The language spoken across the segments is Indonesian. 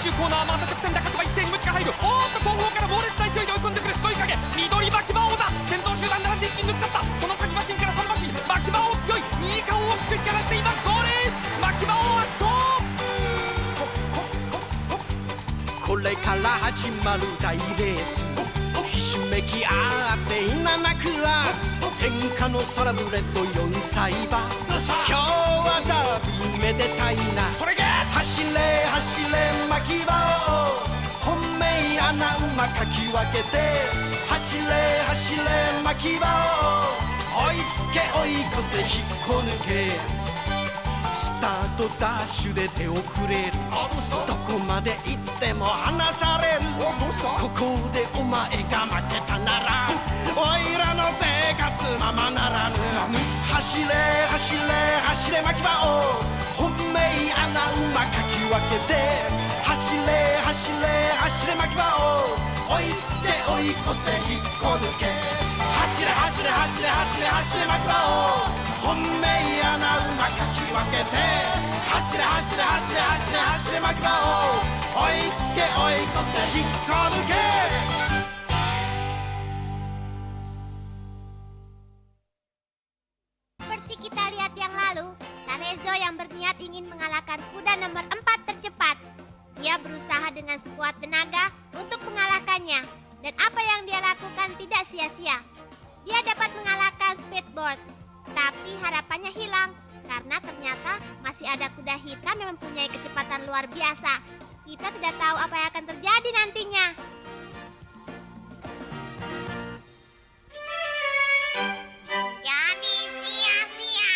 終コーナーまた直線だ。各馬一斉にムチが入る。おーっと後方から猛烈な勢いで追い込んでくる白い影。緑巻き馬王だ。先頭集団並んで一気に抜き去った。その先馬身から3馬身。巻き馬王強い。右側を大きく引き離して今ゴール。巻き馬王圧勝。これから始まる大レース、ひしめき合っていななくは天下のサラブレッド4歳馬。今日はダービーめでたいな。それが走れ走れ巻き場を本命穴馬かき分けて、走れ走れ巻き場を追いつけ追い越せ引っこ抜け。スタートダッシュで手遅れる。どこまで行っても離される。ここでお前が負けたならおいらの生活ままならぬ。走れ走れ走れ巻き場を本命穴馬かき分けて、走れ走れ走れ巻き場を追いつけ追い越せ引っこ抜け。走れ走れ走れ走れ走れ巻き場を本命穴馬かき分けて、走れ走れ走れ走れ走れ巻き場を追いつけ追い越せ引っこ抜け。Seperti kita lihat yang lalu, Tarezo yang berniat ingin mengalahkan kuda nomor 4 tercepat. Dia berusaha dengan sekuat tenaga untuk mengalahkannya, dan apa yang dia lakukan tidak sia-sia. Dia dapat mengalahkan Speedboard, tapi harapannya hilang karena ternyata masih ada kuda hitam yang mempunyai kecepatan luar biasa. Kita tidak tahu apa yang akan terjadi nantinya. Jadi sia-sia.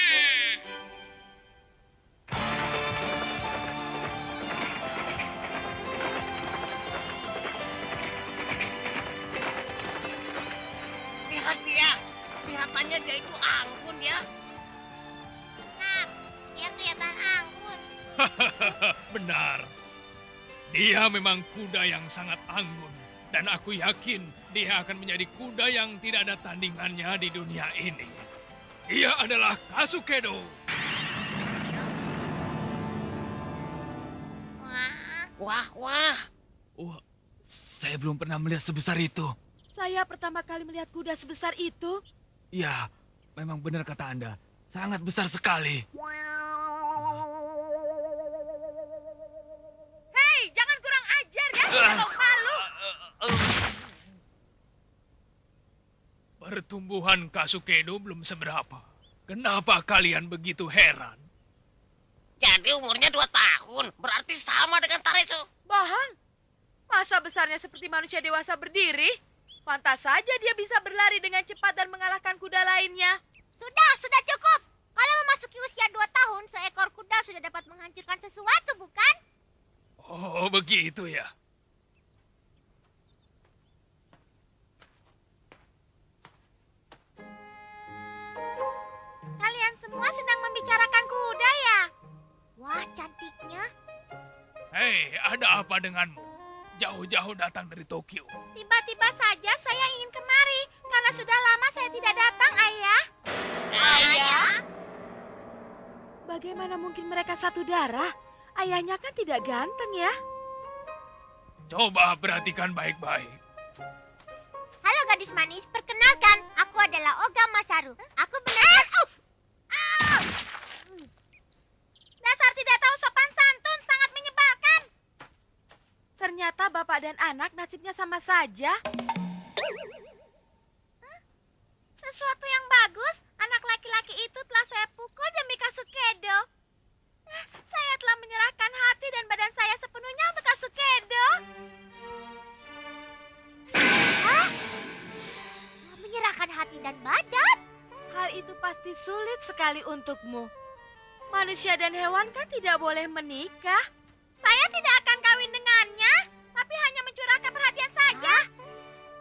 Lihat dia, kelihatannya dia itu anggun ya. Nah, dia kelihatan anggun. Benar. Dia memang kuda yang sangat anggun. Dan aku yakin dia akan menjadi kuda yang tidak ada tandingannya di dunia ini. Dia adalah Kasukedo. Wah, wah. Wah, saya belum pernah melihat sebesar itu. Saya pertama kali melihat kuda sebesar itu. Ya, memang benar kata Anda. Sangat besar sekali. Hei, jangan kurang ajar ya, tidak tahu malu. Pertumbuhan Kasukedo belum seberapa. Kenapa kalian begitu heran? Jadi umurnya 2 tahun, berarti sama dengan Tarezo. Bohong. Masa besarnya seperti manusia dewasa berdiri? Pantas saja dia bisa berlari dengan cepat dan mengalahkan kuda lainnya. Sudah cukup. Kalau memasuki usia 2 tahun, seekor kuda sudah dapat menghancurkan sesuatu, bukan? Oh, begitu ya. Kalian semua sedang membicarakan kuda ya? Wah, cantiknya. Hei, ada apa denganmu? Jauh-jauh datang dari Tokyo. Tiba-tiba saja saya ingin kemari karena sudah lama saya tidak datang, Ayah. Ayah? Bagaimana mungkin mereka satu darah? Ayahnya kan tidak ganteng ya. Coba perhatikan baik-baik. Halo gadis manis, perkenalkan, aku adalah Oga Masaru. Aku benar. Dasar tidak tahu sopan santun, sangat menyebalkan. Ternyata bapak dan anak nasibnya sama saja. Sesuatu yang bagus, anak laki-laki itu telah saya pukul demi Kasukedo. Saya telah menyerahkan hati dan badan saya sepenuhnya untuk Kasukedo. Hah? Menyerahkan hati dan badan? Hal itu pasti sulit sekali untukmu. Manusia dan hewan kan tidak boleh menikah. Saya tidak akan kawin dengannya, tapi hanya mencurahkan perhatian saja.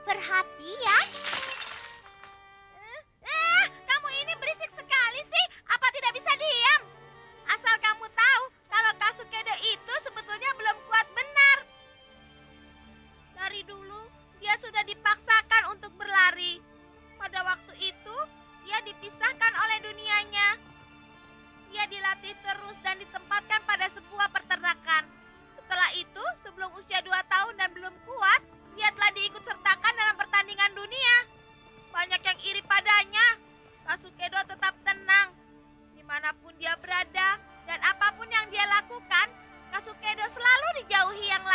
Perhatian? Kamu ini berisik sekali sih. Apa tidak bisa diam? Asal kamu tahu, kalau Kasukedo itu sebetulnya belum kuat benar. Dari dulu, dia sudah dipaksakan untuk berlari. Pada waktu itu, dia dipisahkan oleh dunianya. Dia dilatih terus dan ditempatkan pada sebuah peternakan. Setelah itu, sebelum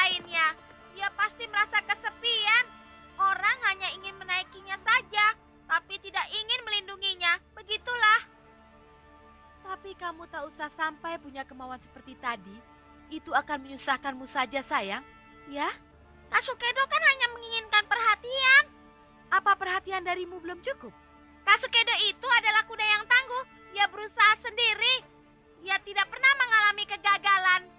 lainnya. Dia pasti merasa kesepian. Orang hanya ingin menaikinya saja, tapi tidak ingin melindunginya. Begitulah. Tapi kamu tak usah sampai punya kemauan seperti tadi. Itu akan menyusahkanmu saja, sayang. Ya? Kasukedo kan hanya menginginkan perhatian. Apa perhatian darimu belum cukup? Kasukedo itu adalah kuda yang tangguh. Dia berusaha sendiri. Dia tidak pernah mengalami kegagalan.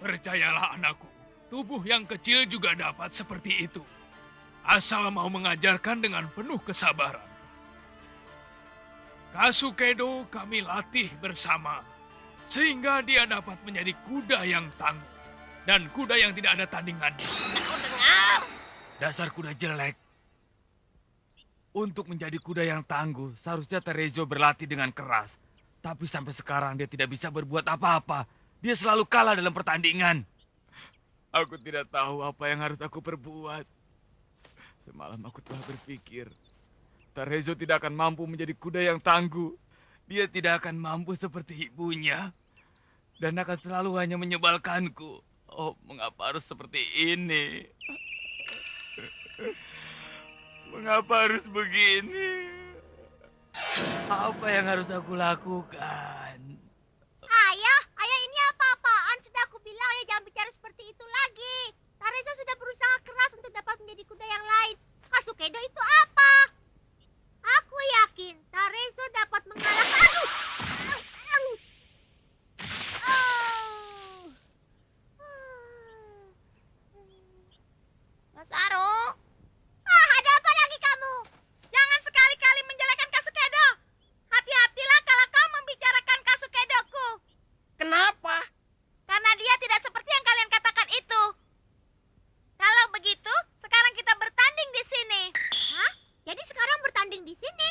Percayalah anakku, tubuh yang kecil juga dapat seperti itu. Asal mau mengajarkan dengan penuh kesabaran. Kasukedo kami latih bersama, sehingga dia dapat menjadi kuda yang tangguh. Dan kuda yang tidak ada tandingannya. Kau dengar? Dasar kuda jelek. Untuk menjadi kuda yang tangguh, seharusnya Terezo berlatih dengan keras. Tapi sampai sekarang dia tidak bisa berbuat apa-apa. Dia selalu kalah dalam pertandingan. Aku tidak tahu apa yang harus aku perbuat. Semalam aku telah berpikir, Terezo tidak akan mampu menjadi kuda yang tangguh. Dia tidak akan mampu seperti ibunya. Dan akan selalu hanya menyebalkanku. Oh, mengapa harus seperti ini? Mengapa harus begini? Apa yang harus aku lakukan? Ayah ini apa-apaan? Sudah aku bilang ya jangan bicara seperti itu lagi. Tarezo sudah berusaha keras untuk dapat menjadi kuda yang lain. Kasukedo itu apa? Aku yakin Tarezo dapat mengalahkan... Masaru, Ada apa lagi kamu? jangan sekali-kali menjelekan Kasukedo. Hati-hatilah kalau kau membicarakan Kasukedoku. Kenapa? Karena dia tidak seperti yang kalian katakan itu. Kalau begitu, sekarang kita bertanding di sini. Hah? Jadi sekarang bertanding di sini?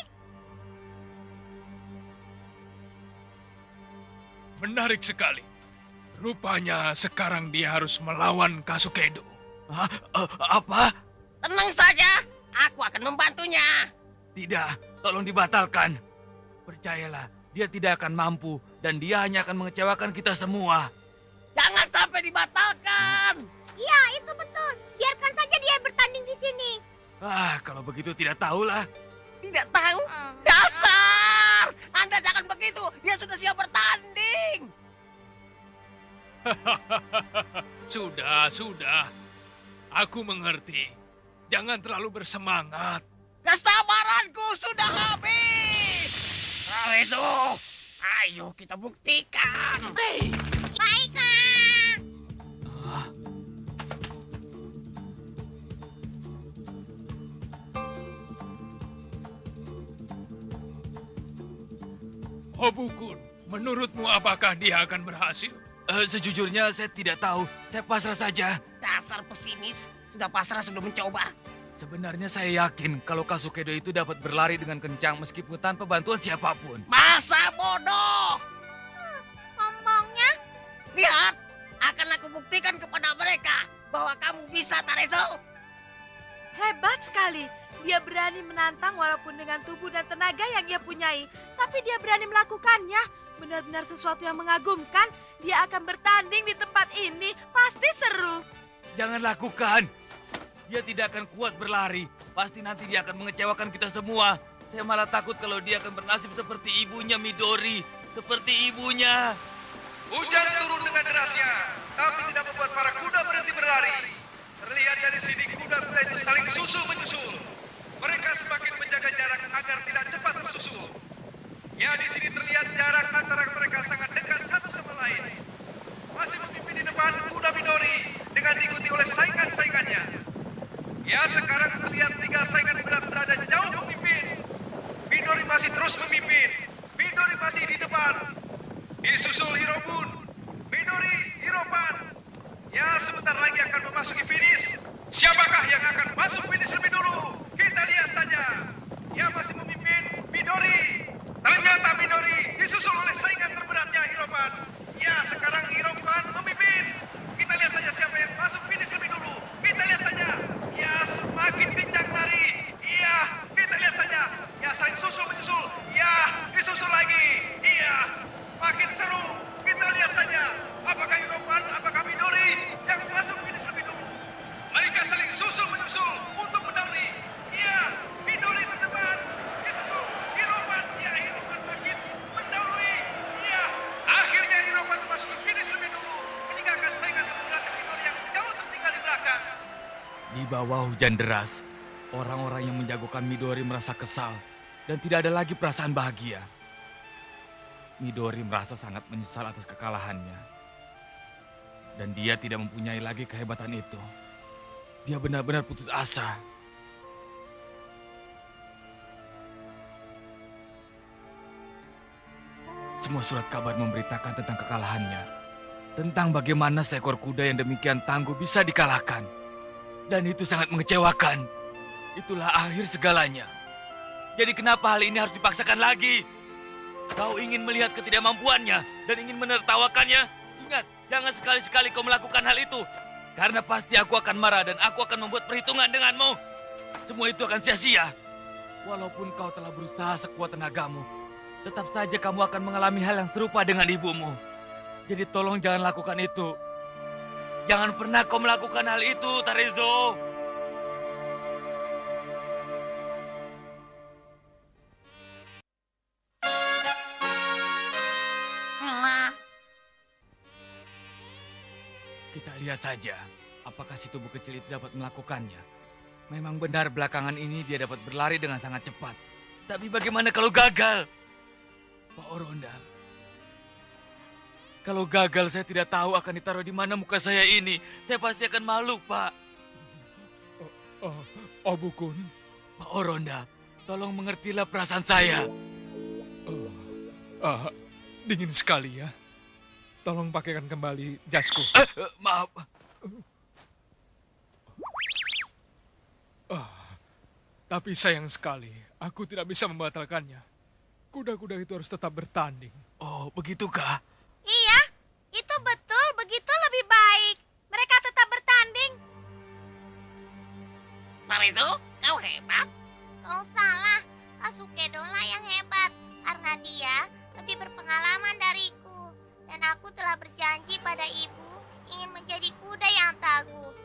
Menarik sekali. Rupanya sekarang dia harus melawan Kasukedo. Hah? Apa? Tenang saja, aku akan membantunya. Tidak, tolong dibatalkan. Percayalah, dia tidak akan mampu dan dia hanya akan mengecewakan kita semua. Jangan sampai dibatalkan. Iya, itu betul. Biarkan saja dia bertanding di sini. Kalau begitu tidak tahulah. Tidak tahu? Dasar! Anda jangan begitu, dia sudah siap bertanding. Sudah. Aku mengerti. Jangan terlalu bersemangat. Kesabaranku sudah habis. Terezo, ayo kita buktikan. Baiklah. Hobukun, menurutmu apakah dia akan berhasil? Sejujurnya saya tidak tahu. Saya pasrah saja. Dasar pesimis, sudah pasrah sebelum mencoba. Sebenarnya saya yakin kalau Kasukedo itu dapat berlari dengan kencang meskipun tanpa bantuan siapapun. Masa bodoh. Ngomongnya, Lihat, akan aku buktikan kepada mereka bahwa kamu bisa, Tarezo. Hebat sekali. Dia berani menantang walaupun dengan tubuh dan tenaga yang ia punyai. Tapi dia berani melakukannya. Benar-benar sesuatu yang mengagumkan. Dia akan bertanding di tempat ini. Pasti seru. Jangan lakukan. Dia tidak akan kuat berlari. Pasti nanti dia akan mengecewakan kita semua. Saya malah takut kalau dia akan bernasib seperti ibunya Midori. Seperti ibunya. Hujan turun dengan derasnya, tapi tidak membuat para kuda berhenti berlari. Terlihat dari sini kuda-kuda itu saling susul-menyusul. Mereka semakin menjaga jarak agar tidak cepat bersusul. Ya, di sini terlihat jarak antara mereka sangat dekat satu sama lain. Masih memimpin di depan kuda Midori dengan diikuti oleh saingan-saingannya. Ya, sekarang terlihat tiga saingan berat berada jauh memimpin. Midori masih terus memimpin. Midori masih di depan. Disusul Hirobun, Midori, Hiropan. Ya, sebentar lagi akan memasuki finish. Siapakah yang akan masuk finish lebih dulu? Kita lihat saja. Ya, masih memimpin Midori. Ternyata Midori disusul oleh saingan terberatnya Hiropan. Ya, sekarang Hiropan memimpin. Kita lihat saja siapa yang masuk finish lebih dulu. Kita lihat saja. Ya, semakin kencang lari. Iya, kita lihat saja. Ya, saling susul menyusul. Ya, disusul lagi. Iya, bawah hujan deras, orang-orang yang menjagokan Midori merasa kesal dan tidak ada lagi perasaan bahagia. Midori merasa sangat menyesal atas kekalahannya. Dan dia tidak mempunyai lagi kehebatan itu. Dia benar-benar putus asa. Semua surat kabar memberitakan tentang kekalahannya. Tentang bagaimana seekor kuda yang demikian tangguh bisa dikalahkan. Dan itu sangat mengecewakan. Itulah akhir segalanya. Jadi kenapa hal ini harus dipaksakan lagi? Kau ingin melihat ketidakmampuannya dan ingin menertawakannya? Ingat, jangan sekali-sekali kau melakukan hal itu. Karena pasti aku akan marah dan aku akan membuat perhitungan denganmu. Semua itu akan sia-sia. Walaupun kau telah berusaha sekuat tenagamu, tetap saja kamu akan mengalami hal yang serupa dengan ibumu. Jadi tolong jangan lakukan itu. Jangan pernah kau melakukan hal itu, Tarezo. Kita lihat saja, apakah si tubuh kecil itu dapat melakukannya. Memang benar belakangan ini dia dapat berlari dengan sangat cepat. Tapi bagaimana kalau gagal? Pak Oronda, kalau gagal saya tidak tahu akan ditaruh di mana muka saya ini. Saya pasti akan malu, Pak. Bukun. Pak Oronda, tolong mengertilah perasaan saya. Dingin sekali ya. Tolong pakaikan kembali jasku. Maaf. Tapi sayang sekali, aku tidak bisa membatalkannya. Kuda-kuda itu harus tetap bertanding. Oh, begitukah? Iya, itu betul. Begitu lebih baik. Mereka tetap bertanding. Tarezo, kau hebat. Kau salah, Kasukedo lah yang hebat. Karena dia lebih berpengalaman dariku. Dan aku telah berjanji pada ibu ingin menjadi kuda yang tangguh.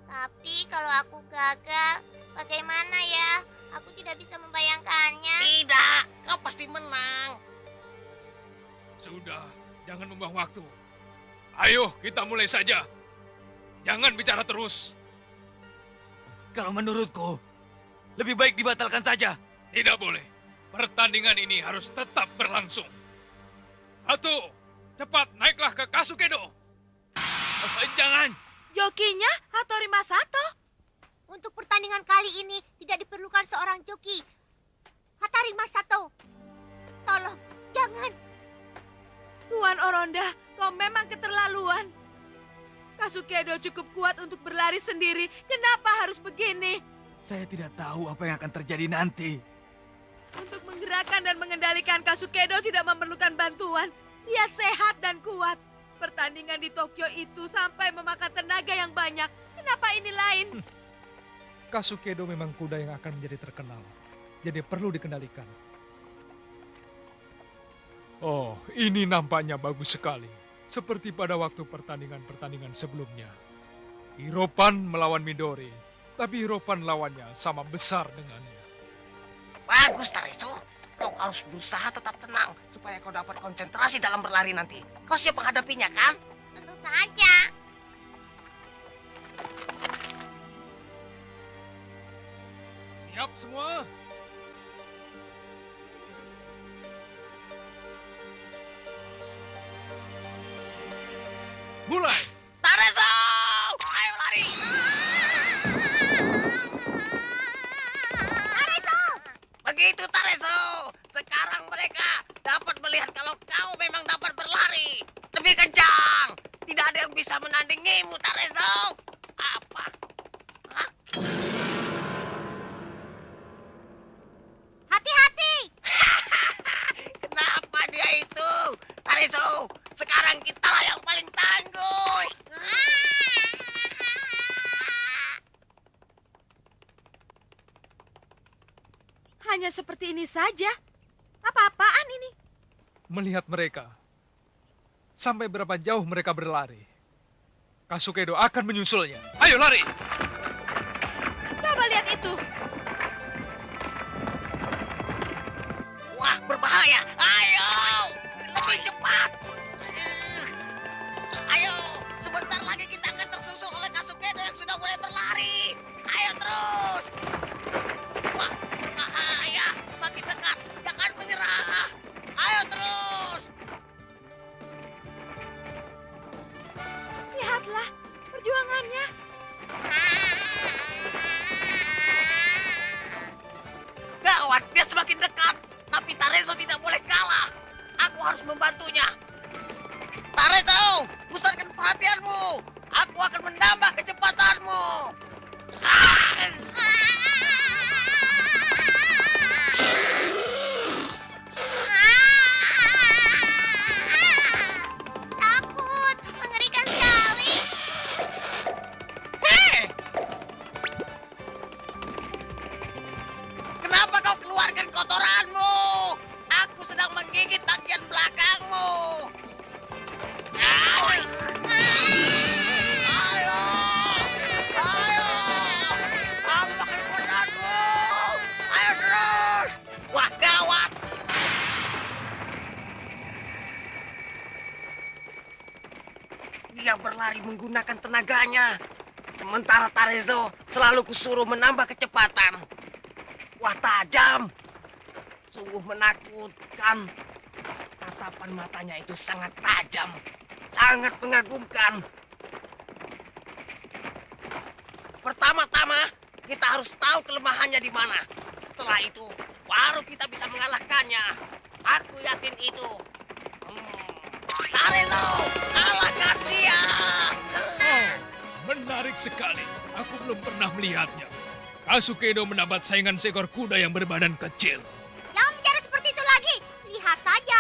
Tapi kalau aku gagal, bagaimana ya? Aku tidak bisa membayangkannya. Tidak, kau pasti menang. Sudah, jangan membuang waktu. Ayo, kita mulai saja. Jangan bicara terus. Kalau menurutku, lebih baik dibatalkan saja. Tidak boleh. Pertandingan ini harus tetap berlangsung. Atu, cepat naiklah ke Kasukedo. Jangan. Jokinya Hattori Masato. Untuk pertandingan kali ini tidak diperlukan seorang joki. Hattori Masato, tolong, jangan. Tuan Oronda, kau memang keterlaluan. Kasukedo cukup kuat untuk berlari sendiri. Kenapa harus begini? Saya tidak tahu apa yang akan terjadi nanti. Untuk menggerakkan dan mengendalikan Kasukedo tidak memerlukan bantuan. Dia sehat dan kuat. Pertandingan di Tokyo itu sampai memakan tenaga yang banyak. Kenapa ini lain? Kasukedo memang kuda yang akan menjadi terkenal. Jadi perlu dikendalikan. Oh, ini nampaknya bagus sekali. Seperti pada waktu pertandingan-pertandingan sebelumnya. Hiropan melawan Midori. Tapi Hiropan lawannya sama besar dengannya. Bagus, Tarezo. Kau harus berusaha tetap tenang supaya kau dapat konsentrasi dalam berlari nanti. Kau siap menghadapinya, kan? Tentu saja. Siap semua? Mulai! Tarezo! Ayo lari! Begitu, Tarezo. Sekarang mereka dapat melihat kalau kau memang dapat berlari. Lebih kencang. Tidak ada yang bisa menandingimu, Tarezo. Apa? Hah? Hati-hati. Kenapa dia itu? Tarezo, sekarang kitalah yang paling tangguh. Hanya seperti ini saja. Apa-apaan ini? Melihat mereka. Sampai berapa jauh mereka berlari. Kasukedo akan menyusulnya. Ayo lari! Coba lihat itu. Wah, berbahaya. Ayo! Lebih cepat. Ayo, sebentar lagi kita akan tersusul oleh Kasukedo yang sudah semakin dekat. Tapi Tarezo tidak boleh kalah. Aku harus membantunya. Tarezo, pusatkan perhatianmu. Aku akan menambah kecepatanmu. Takut, mengerikan sekali. Hei! Kenapa kau keluarkan kotoranmu? Aku sedang menggigit bagian belakangmu. Ayo! Ayo! Ayo! Tambah kekuatanmu! Ayo terus! Wah, gawat! Dia berlari menggunakan tenaganya. Sementara Tarezo selalu kusuruh menambah kecepatan. Wah, tajam. Sungguh menakutkan. Tatapan matanya itu sangat tajam. Sangat mengagumkan. Pertama-tama, kita harus tahu kelemahannya di mana. Setelah itu, baru kita bisa mengalahkannya. Aku yakin itu. Tarezo, kalahkan dia! Menarik sekali. Aku belum pernah melihatnya. Kasukedo mendapat saingan seekor kuda yang berbadan kecil. Jangan bicara seperti itu lagi. Lihat saja.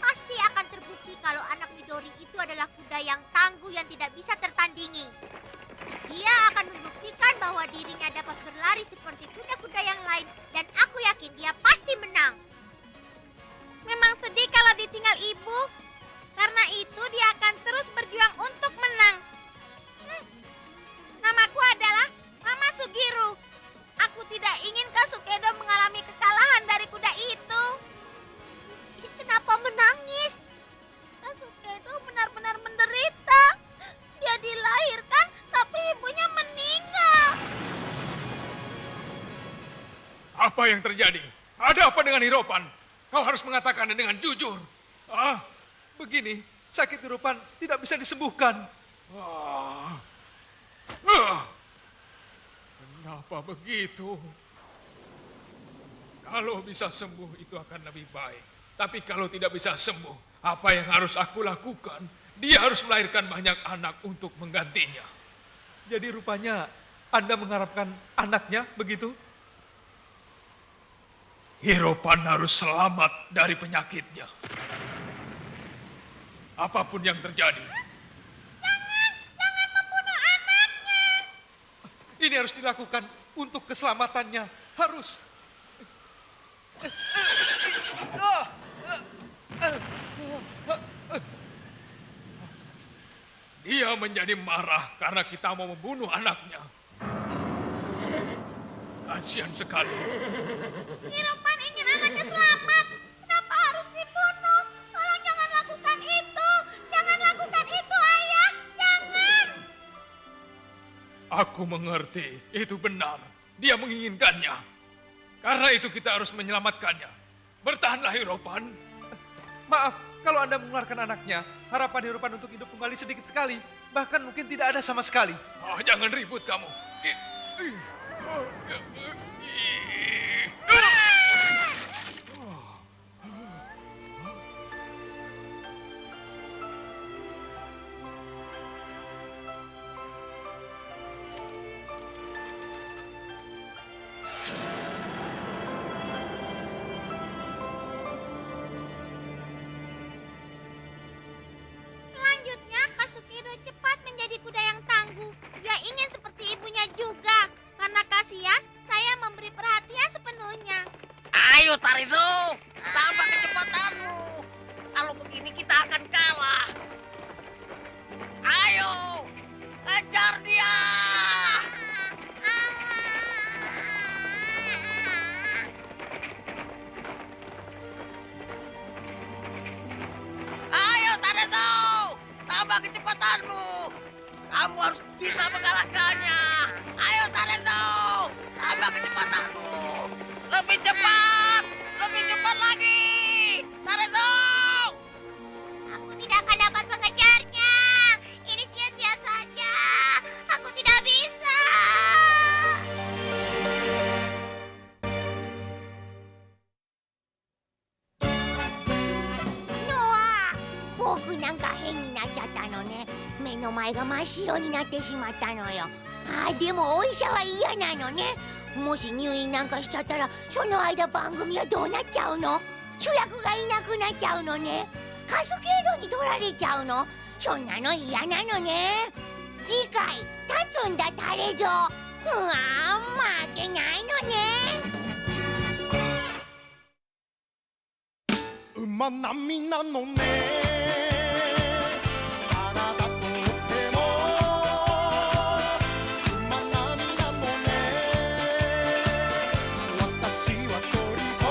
Pasti akan terbukti kalau anak Midori itu adalah kuda yang tangguh yang tidak bisa tertandingi. Dia akan membuktikan bahwa dirinya dapat berlari seperti kuda-kuda yang lain. Dan aku yakin dia pasti menang. Memang sedih kalau ditinggal ibu. Karena itu dia akan terus berjuang untuk menang. Namaku adalah Mama Sugiru. Aku tidak ingin Kasukedo mengalami kekalahan dari kuda itu. Kenapa menangis? Kasukedo benar-benar menderita. Dia dilahirkan tapi ibunya meninggal. Apa yang terjadi? Ada apa dengan Hiropan? Kau harus mengatakannya dengan jujur. Begini, sakit Hiropan tidak bisa disembuhkan. Kenapa begitu? Kalau bisa sembuh itu akan lebih baik. Tapi kalau tidak bisa sembuh, apa yang harus aku lakukan? Dia harus melahirkan banyak anak untuk menggantinya. Jadi rupanya Anda mengharapkan anaknya begitu? Hiropan harus selamat dari penyakitnya. Apapun yang terjadi. Jangan membunuh anaknya. Ini harus dilakukan untuk keselamatannya. Harus. Dia menjadi marah karena kita mau membunuh anaknya. Kasihan sekali. Hiropan ingin anaknya selamat. Kenapa harus dibunuh? Tolong jangan lakukan itu. Jangan lakukan itu, Ayah. Jangan. Aku mengerti, itu benar. Dia menginginkannya. Karena itu kita harus menyelamatkannya. Bertahanlah Hiropan. Maaf, kalau Anda mengeluarkan anaknya, harapan Hiropan untuk hidup kembali sedikit sekali. Bahkan mungkin tidak ada sama sekali. Jangan ribut kamu. Selanjutnya, Kasukedo cepat menjadi kuda yang tangguh. Dia ingin seperti ibunya juga. Karena kasihan, saya memberi perhatian sepenuhnya. Ayo Tarezo, tambah kecepatanmu. Kalau begini kita akan kalah. Ayo, kejar dia. Ayo Tarezo, tambah kecepatanmu. Kamu harus bisa mengalahkannya. Ayo Tarezo, tambah kecepatanmu. Lebih cepat lagi. Tarezo. Aku tidak akan dapat mengejarnya. Ini sia-sia saja. Aku tidak bisa. 「 」 「 "の前が真っ白になってしまったのよ。でもお医者は嫌なのね。もし入院なんかしちゃったら、その間番組はどうなっちゃうの？主役がいなくなっちゃうのね。カスケードに取られちゃうの。そんなの嫌なのね。次回立つんだタレゾウ。負けないのね。馬並みなのね。あなたとっても馬並みなのね。私は鳥子。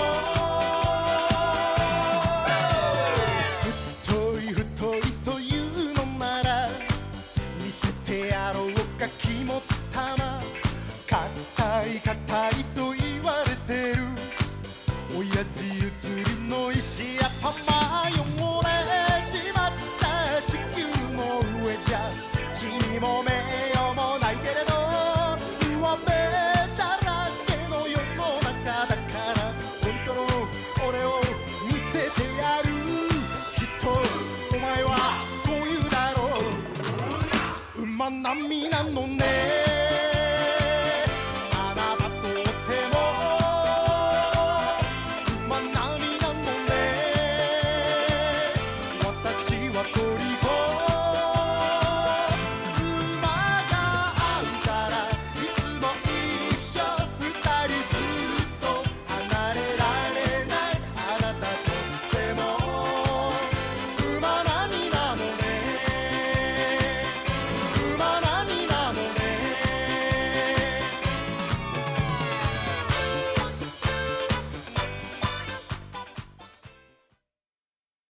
太いというのなら見せてやろうか肝っ玉。硬いと言われてる親父譲りの石や玉。汚れちまった地球の上じゃ血にも名誉もないけれど、上辺だらけの世の中だから、本当の俺を見せてやる。きっとお前はこう言うだろう。馬並みなのね。